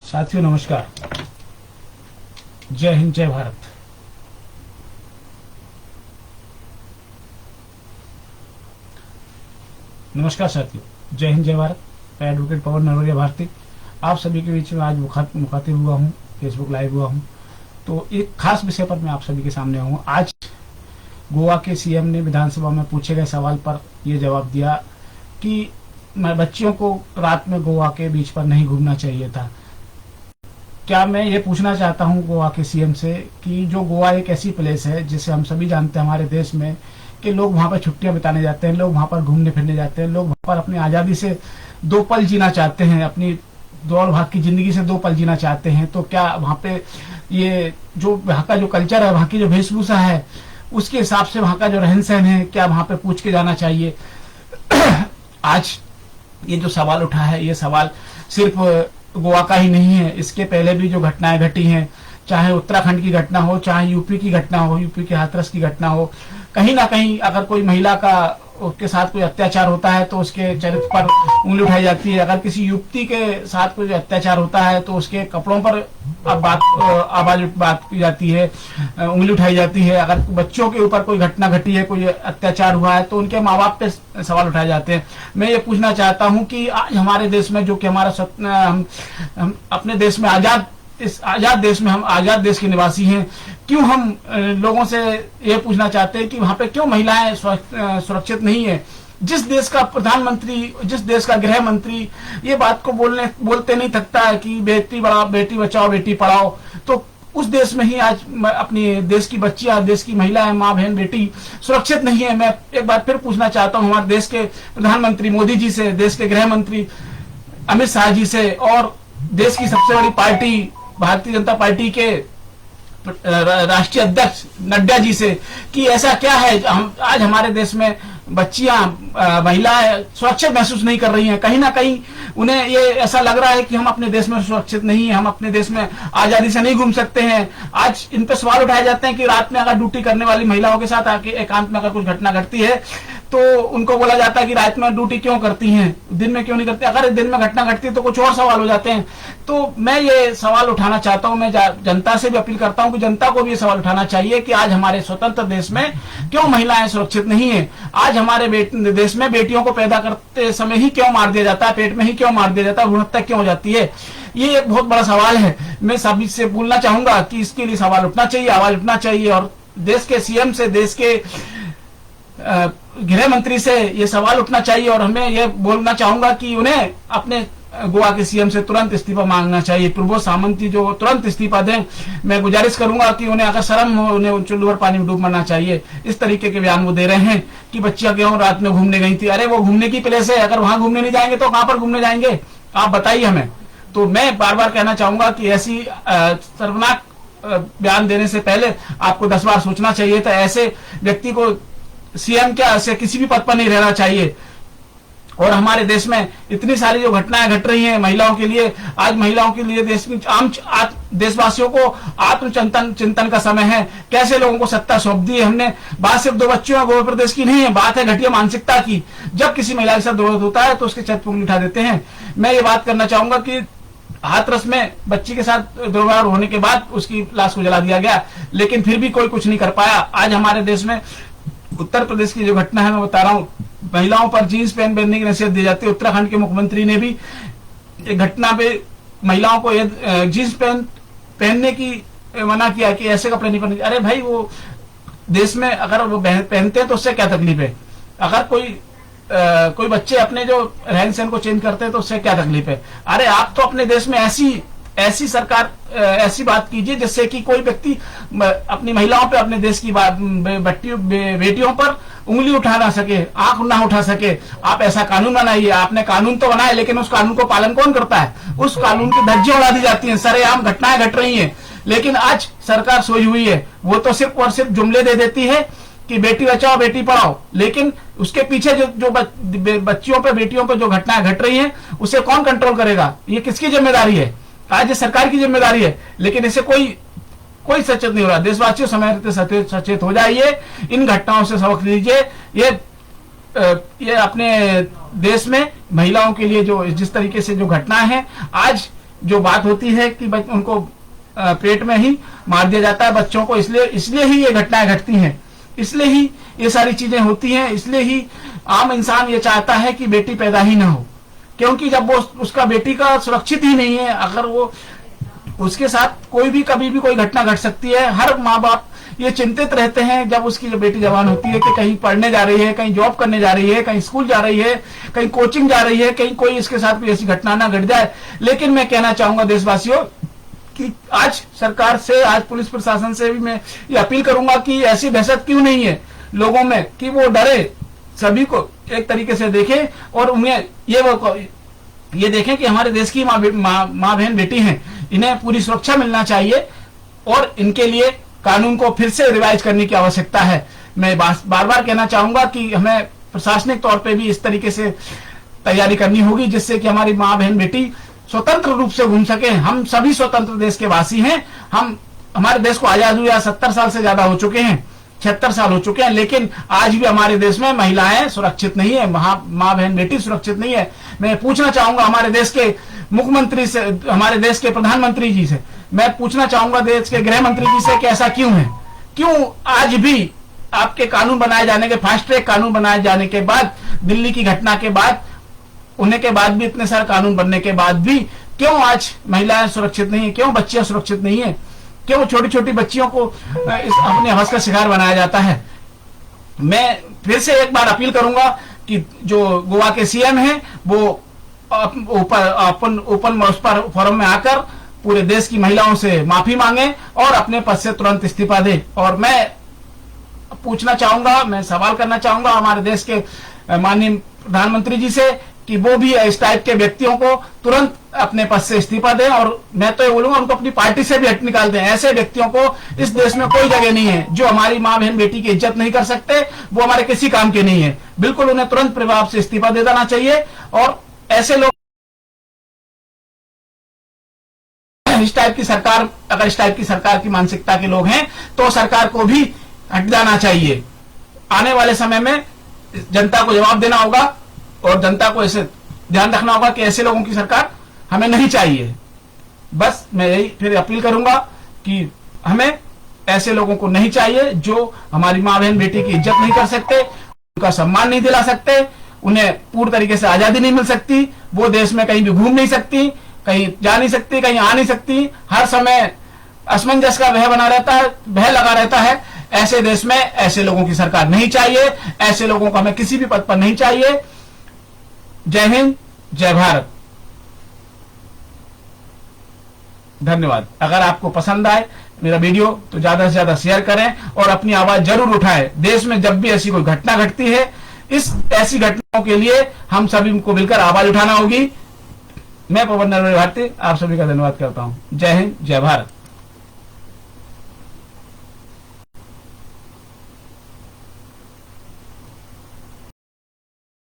साथियों नमस्कार। जय हिंद, जय भारत। नमस्कार साथियों, जय हिंद, जय भारत। मैं एडवोकेट पवन नरवरिया भारती आप सभी के बीच में आज मुखातिब हुआ हूँ, फेसबुक लाइव हुआ हूँ। तो एक खास विषय पर मैं आप सभी के सामने आऊँगा। आज गोवा के सीएम ने विधानसभा में पूछे गए सवाल पर यह जवाब दिया कि बच्चियों को रात में गोवा के बीच पर नहीं घूमना चाहिए था। क्या मैं ये पूछना चाहता हूँ गोवा के सीएम से कि जो गोवा एक ऐसी प्लेस है जिसे हम सभी जानते हैं हमारे देश में कि लोग वहाँ पर छुट्टियां बिताने जाते हैं, लोग वहाँ पर घूमने फिरने जाते हैं, लोग वहाँ पर अपनी आज़ादी से दो पल जीना चाहते हैं, अपनी दौड़ भाग की जिंदगी से दो पल जीना चाहते हैं। तो क्या वहाँ पे ये जो वहाँ का जो कल्चर है, वहाँ की जो वेशभूषा है, उसके हिसाब से वहाँ का जो रहन सहन है, क्या वहाँ पे पूछ के जाना चाहिए? आज ये जो सवाल उठा है, ये सवाल सिर्फ गोवा का ही नहीं है। इसके पहले भी जो घटनाएं घटी हैं, चाहे उत्तराखंड की घटना हो, चाहे यूपी की घटना हो, यूपी के हाथरस की घटना हो, कहीं ना कहीं अगर कोई महिला का उसके साथ कोई अत्याचार होता है तो उसके चरित्र पर उंगली उठाई जाती है। अगर किसी युवती के साथ कोई अत्याचार होता है तो उसके कपड़ों पर बात की जाती है, उंगली उठाई जाती है। अगर बच्चों के ऊपर कोई घटना घटी है, कोई अत्याचार हुआ है तो उनके माँ बाप पे सवाल उठाए जाते हैं। मैं ये पूछना चाहता हूँ कि आज हमारे देश में, जो कि हमारा हम अपने देश में इस आजाद देश में, हम आजाद देश के निवासी हैं, क्यों हम लोगों से ये पूछना चाहते हैं कि वहां पे क्यों महिलाएं सुरक्षित नहीं है? जिस देश का प्रधानमंत्री, जिस देश का गृह मंत्री ये बात को बोलते नहीं थकता है कि बेटी बचाओ बेटी पढ़ाओ, तो उस देश में ही आज अपनी देश की बच्चियां, देश की महिलाएं, माँ बहन बेटी सुरक्षित नहीं है। मैं एक बार फिर पूछना चाहता हूँ हमारे देश के प्रधानमंत्री मोदी जी से, देश के गृह मंत्री अमित शाह जी से और देश की सबसे बड़ी पार्टी भारतीय जनता पार्टी के राष्ट्रीय अध्यक्ष नड्डा जी से कि ऐसा क्या है आज हमारे देश में बच्चियां, महिलाएं सुरक्षित महसूस नहीं कर रही हैं। कहीं ना कहीं उन्हें ये ऐसा लग रहा है कि हम अपने देश में सुरक्षित नहीं है, हम अपने देश में आजादी से नहीं घूम सकते हैं। आज इन पर सवाल उठाए जाते हैं कि रात में अगर ड्यूटी करने वाली महिलाओं के साथ आके एकांत में अगर कुछ घटना घटती है तो उनको बोला जाता है कि रात में ड्यूटी क्यों करती हैं, दिन में क्यों नहीं करती? अगर दिन में घटना घटती है तो कुछ और सवाल हो जाते हैं। तो मैं ये सवाल उठाना चाहता हूं, मैं जनता से भी अपील करता हूं कि जनता को भी ये सवाल उठाना चाहिए कि आज हमारे स्वतंत्र देश में क्यों महिलाएं सुरक्षित नहीं है? आज हमारे देश में बेटियों को पैदा करते समय ही क्यों मार दिया जाता है, पेट में ही क्यों मार दिया जाता है, भ्रूण हत्या क्यों हो जाती है? ये एक बहुत बड़ा सवाल है। मैं सभी से बोलना चाहूंगा कि इसके लिए सवाल उठना चाहिए, आवाज उठना चाहिए और देश के सीएम से, देश के गृह मंत्री से ये सवाल उठना चाहिए। और हमें ये बोलना चाहूंगा कि उन्हें अपने गोवा के सीएम से तुरंत इस्तीफा मांगना चाहिए। प्रबोध सामंत जी जो तुरंत इस्तीफा दें। मैं गुजारिश करूंगा कि उन्हें अगर शर्म हो, उन्हें चुल्लू भर पानी में डूब मरना चाहिए। इस तरीके के बयान वो दे रहे हैं कि बच्चियां क्यों रात में घूमने गई थी। अरे वो घूमने की प्लेस है, अगर वहां घूमने नहीं जाएंगे तो कहां पर घूमने जाएंगे? आप बताइए हमें। तो मैं बार बार कहना चाहूंगा कि ऐसी शर्मनाक बयान देने से पहले आपको 10 बार सोचना चाहिए था। ऐसे व्यक्ति को सीएम क्या ऐसे किसी भी पद पर नहीं रहना चाहिए। और हमारे देश में इतनी सारी जो घटनाएं घट रही हैं महिलाओं के लिए, आज महिलाओं के लिए देश में आम देशवासियों को आत्मचिंतन का समय है। कैसे लोगों को सत्ता सौंप दी है हमने। बात सिर्फ दो बच्चों गोवा प्रदेश की नहीं है, बात है घटिया मानसिकता की। जब किसी महिला के साथ विरोध होता है तो उसके छत पर उंगली उठा देते हैं। मैं ये बात करना चाहूंगा कि हाथरस में बच्ची के साथ दुर्व्यवहार होने के बाद उसकी लाश को जला दिया गया, लेकिन फिर भी कोई कुछ नहीं कर पाया। आज हमारे देश में उत्तर प्रदेश की जो घटना है, मैं बता रहा हूं, महिलाओं पर जींस पहन पहनने की नसीहत दी जाती है। उत्तराखंड के मुख्यमंत्री ने भी एक घटना पे महिलाओं को जींस पहनने की मना किया कि ऐसे कपड़े नहीं पहने। अरे भाई, वो देश में अगर वो पहनते हैं तो उससे क्या तकलीफ है? अगर कोई बच्चे अपने जो रहन सहन को चेंज करते हैं तो उससे क्या तकलीफ है? अरे आप तो अपने देश में ऐसी सरकार, ऐसी बात कीजिए जिससे कि कोई व्यक्ति अपनी महिलाओं पे, अपने देश की बेटियों पर उंगली उठा ना सके, आंख ना उठा सके। आप ऐसा कानून बनाइए। आपने कानून तो बनाया, लेकिन उस कानून को पालन कौन करता है? उस कानून की धज्जियां उड़ा दी जाती हैं। सरेआम घटनाएं घट रही हैं, लेकिन आज सरकार सोई हुई है। वो तो सिर्फ और सिर्फ जुमले दे देती है कि बेटी बचाओ बेटी पढ़ाओ, लेकिन उसके पीछे जो बच्चियों पे, बेटियों पे जो घटनाएं घट रही हैं, उसे कौन कंट्रोल करेगा? ये किसकी जिम्मेदारी है? आज ये सरकार की जिम्मेदारी है, लेकिन इसे कोई सचेत नहीं हो रहा। देशवासियों समय सचेत हो जाइए, इन घटनाओं से सबक लीजिए। ये अपने देश में महिलाओं के लिए जो जिस तरीके से जो घटना है, आज जो बात होती है कि उनको पेट में ही मार दिया जाता है बच्चों को, इसलिए ही ये घटनाएं घटती हैं, इसलिए ही ये सारी चीजें होती हैं, इसलिए ही आम इंसान ये चाहता है कि बेटी पैदा ही ना हो, क्योंकि जब वो उसका बेटी का सुरक्षित ही नहीं है, अगर वो उसके साथ कोई भी कभी भी कोई घटना घट सकती है। हर माँ बाप ये चिंतित रहते हैं जब उसकी जो बेटी जवान होती है कि कहीं पढ़ने जा रही है, कहीं जॉब करने जा रही है, कहीं स्कूल जा रही है, कहीं कोचिंग जा रही है, कहीं कोई इसके साथ कोई ऐसी घटना ना घट जाए। लेकिन मैं कहना चाहूंगा देशवासियों कि आज सरकार से, आज पुलिस प्रशासन से भी मैं ये अपील करूंगा कि ऐसी दहशत क्यों नहीं है लोगों में कि वो डरे, सभी को एक तरीके से देखें और उन्हें ये देखें कि हमारे देश की माँ बहन बेटी हैं, इन्हें पूरी सुरक्षा मिलना चाहिए और इनके लिए कानून को फिर से रिवाइज करने की आवश्यकता है। मैं बार बार कहना चाहूंगा कि हमें प्रशासनिक तौर पे भी इस तरीके से तैयारी करनी होगी जिससे कि हमारी माँ बहन बेटी स्वतंत्र रूप से घूम सके। हम सभी स्वतंत्र देश के वासी हैं, हमारे देश को आजाद हुए 70 साल से ज्यादा हो चुके हैं, 76 साल हो चुके हैं, लेकिन आज भी हमारे देश में महिलाएं सुरक्षित नहीं है, माँ बहन बेटी सुरक्षित नहीं है। मैं पूछना चाहूंगा हमारे देश के मुख्यमंत्री से, हमारे देश के प्रधानमंत्री जी से, मैं पूछना चाहूंगा देश के गृह मंत्री जी से कि ऐसा क्यों है, क्यों आज भी आपके कानून बनाए जाने के, फास्ट ट्रैक कानून बनाए जाने के बाद, दिल्ली की घटना के बाद, होने के बाद भी, इतने सारे कानून बनने के बाद भी क्यों आज महिलाएं सुरक्षित नहीं है, क्यों बच्चियां सुरक्षित नहीं है, क्यों छोटी छोटी बच्चियों को अपने हवस का शिकार बनाया जाता है। मैं फिर से एक बार अपील करूंगा कि जो गोवा के सीएम हैं वो ओपन फोरम में आकर पूरे देश की महिलाओं से माफी मांगे और अपने पद से तुरंत इस्तीफा दें। और मैं पूछना चाहूंगा, मैं सवाल करना चाहूंगा हमारे देश के माननीय प्रधानमंत्री जी से कि वो भी इस टाइप के व्यक्तियों को तुरंत अपने पद से इस्तीफा दें और मैं तो ये बोलूंगा उनको अपनी पार्टी से भी हट निकाल दें। ऐसे व्यक्तियों को इस देश में कोई जगह नहीं है जो हमारी माँ बहन बेटी की इज्जत नहीं कर सकते, वो हमारे किसी काम के नहीं है। बिल्कुल उन्हें तुरंत प्रभाव से इस्तीफा दे देना चाहिए और ऐसे लोग, इस टाइप की सरकार, अगर इस टाइप की सरकार की मानसिकता के लोग हैं तो सरकार को भी हट जाना चाहिए। आने वाले समय में जनता को जवाब देना होगा और जनता को ऐसे ध्यान रखना होगा कि ऐसे लोगों की सरकार हमें नहीं चाहिए। बस मैं यही फिर अपील करूंगा कि हमें ऐसे लोगों को नहीं चाहिए जो हमारी माँ बहन बेटी की इज्जत नहीं कर सकते, उनका सम्मान नहीं दिला सकते, उन्हें पूर्ण तरीके से आजादी नहीं मिल सकती, वो देश में कहीं भी घूम नहीं सकती, कहीं जा नहीं सकती, कहीं आ नहीं सकती, हर समय असमंजस का भय बना रहता है, भय लगा रहता है। ऐसे देश में ऐसे लोगों की सरकार नहीं चाहिए, ऐसे लोगों को हमें किसी भी पद पर नहीं चाहिए। जय हिंद, जय भारत, धन्यवाद। अगर आपको पसंद आए मेरा वीडियो तो ज्यादा से ज्यादा शेयर करें और अपनी आवाज जरूर उठाएं। देश में जब भी ऐसी कोई घटना घटती है, ऐसी घटनाओं के लिए हम सभी को मिलकर आवाज उठाना होगी। मैं पवन नरवरे भारती आप सभी का धन्यवाद करता हूं। जय हिंद, जय भारत।